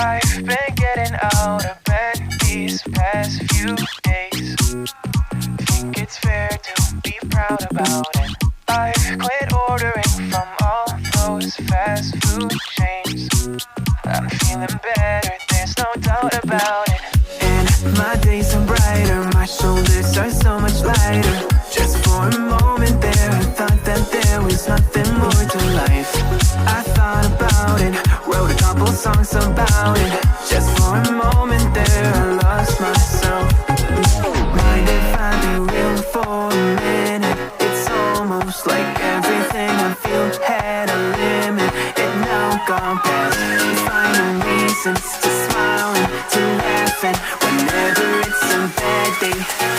I've been getting out of bed these past few days. Think it's fair to be proud about it. I've quit ordering from all those fast food chains. I'm feeling better, there's no doubt about it. And my days are brighter, my shoulders are so much lighter. Just for a moment there, I thought that there was nothing more to life. I thought about it, wrote a couple songs about it. Just for a moment there, I lost myself. Mind if I be real for a minute? It's almost like everything I feel had a limit. It now gone past. Finding reasons to smile and to laugh, and whenever it's a bad day,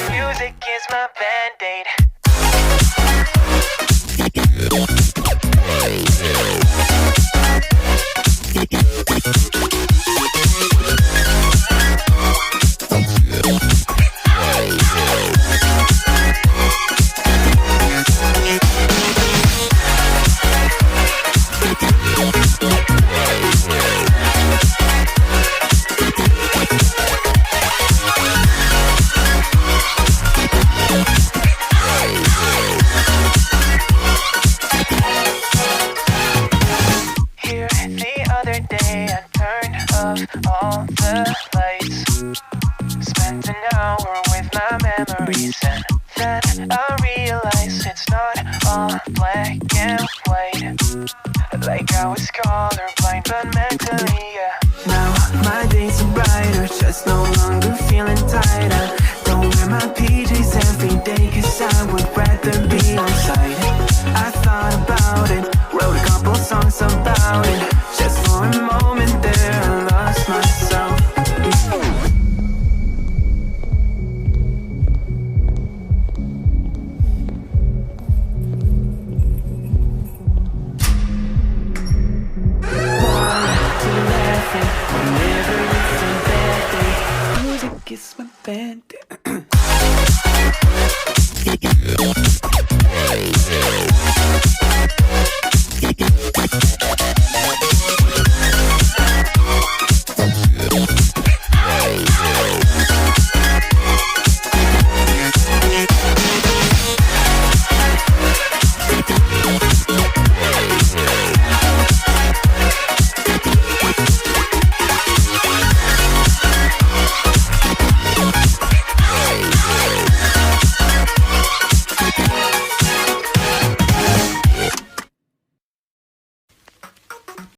music is my band-aid. All the lights, spent an hour with my memories, and then I realized it's not all black and white. Like I was colorblind, but mentally, yeah. Now my days are brighter, just no longer feeling tired. I don't wear my PJs every day, 'cause I would rather